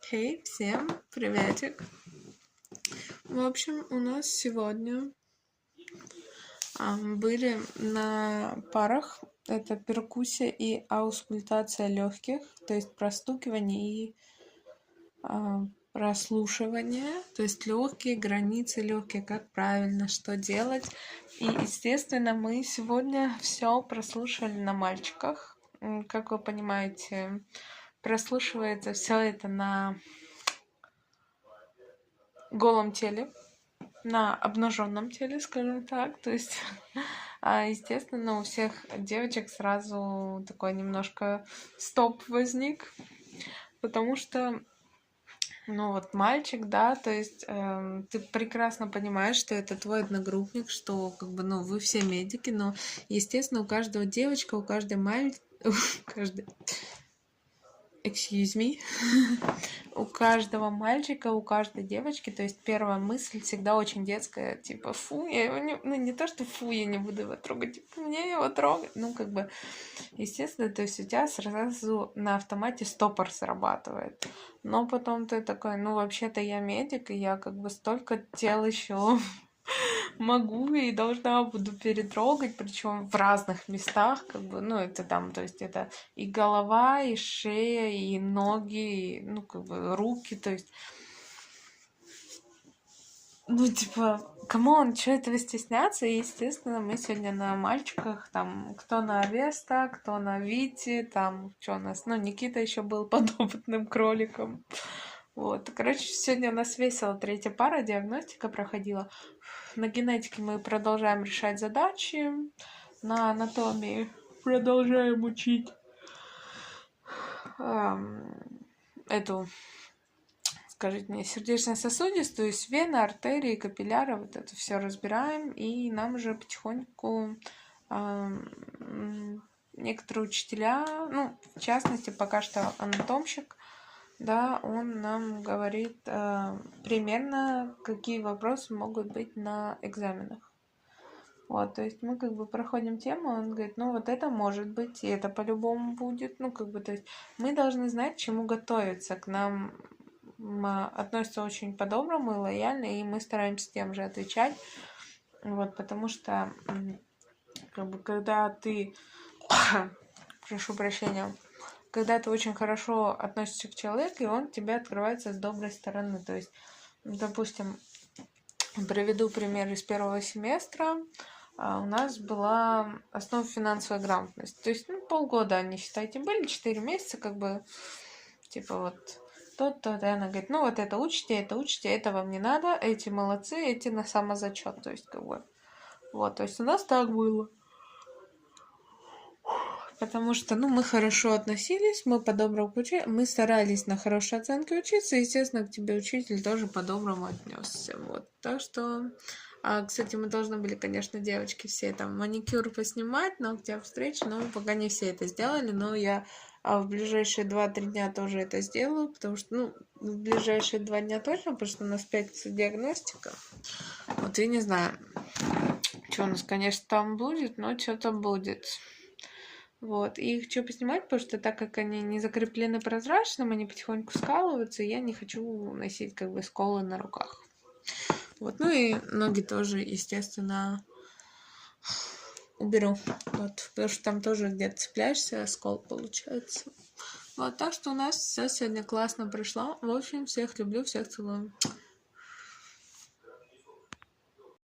Хей, всем приветик. В общем, у нас сегодня были на парах. Это перкуссия и аускультация легких, то есть простукивание и прослушивание, то есть легкие, границы легкие, как правильно, что делать. И, естественно, мы сегодня все прослушали на мальчиках. Как вы понимаете, прослушивается все это на голом теле, на обнаженном теле, скажем так. То есть, естественно, у всех девочек сразу такой немножко стоп возник, потому что, ну вот мальчик, да, то есть ты прекрасно понимаешь, что это твой одногруппник, что как бы, ну, вы все медики, но, естественно, у каждого девочка, у каждой excuse me, у каждого мальчика, у каждой девочки, то есть первая мысль всегда очень детская, типа, фу, я его не, ну не то, что фу, я не буду его трогать, типа, мне его трогать, ну как бы, естественно, то есть у тебя сразу на автомате стопор срабатывает, но потом ты такой, ну вообще-то я медик, и я как бы столько тел еще могу и должна буду перетрогать, причем в разных местах, как бы, ну, это там, то есть это и голова, и шея, и ноги, и, ну, как бы руки, то есть, ну, типа, камон, что этого стесняться? И, естественно, мы сегодня на мальчиках, там, кто на Авеста, кто на Вите, там, что у нас, ну, Никита еще был подопытным кроликом. Вот, короче, сегодня у нас весело, третья пара, диагностика проходила. На генетике мы продолжаем решать задачи, на анатомии продолжаем учить эту, скажите мне, сердечно-сосудистую, то есть вены, артерии, капилляры, вот это все разбираем, и нам уже потихоньку некоторые учителя, ну, в частности, пока что анатомщик, да, он нам говорит примерно, какие вопросы могут быть на экзаменах. Вот, то есть мы как бы проходим тему, он говорит, ну вот это может быть, и это по-любому будет, ну как бы, то есть мы должны знать, к чему готовиться, к нам относятся очень по-доброму и лояльно, и мы стараемся тем же отвечать, вот, потому что, как бы, когда ты, прошу прощения, когда ты очень хорошо относишься к человеку, и он тебе открывается с доброй стороны. То есть, допустим, приведу пример из первого семестра. У нас была основа финансовой грамотности. То есть, ну, полгода они, считайте, были, 4 месяца, как бы, типа вот, то-то, и она говорит, ну, вот это учите, это вам не надо, эти молодцы, эти на самозачет. То есть, как бы, вот, то есть у нас так было. Потому что, ну, мы хорошо относились, мы по-доброму учили, мы старались на хорошие оценки учиться, и, естественно, к тебе учитель тоже по-доброму отнесся. Вот. Так что, кстати, мы должны были, конечно, девочки все там маникюр поснимать, ногти встречи, но пока не все это сделали, но я в ближайшие 2-3 дня тоже это сделаю, потому что, ну, в ближайшие 2 дня точно, потому что у нас 5 диагностика. Вот, я не знаю, что у нас, конечно, там будет, но что-то будет. Вот, и их хочу поснимать, потому что так как они не закреплены прозрачным, они потихоньку скалываются, и я не хочу носить как бы сколы на руках. Вот, ну и ноги тоже, естественно, уберу, вот, потому что там тоже где-то цепляешься, скол получается. Вот, так что у нас все сегодня классно прошло. В общем, всех люблю, всех целую.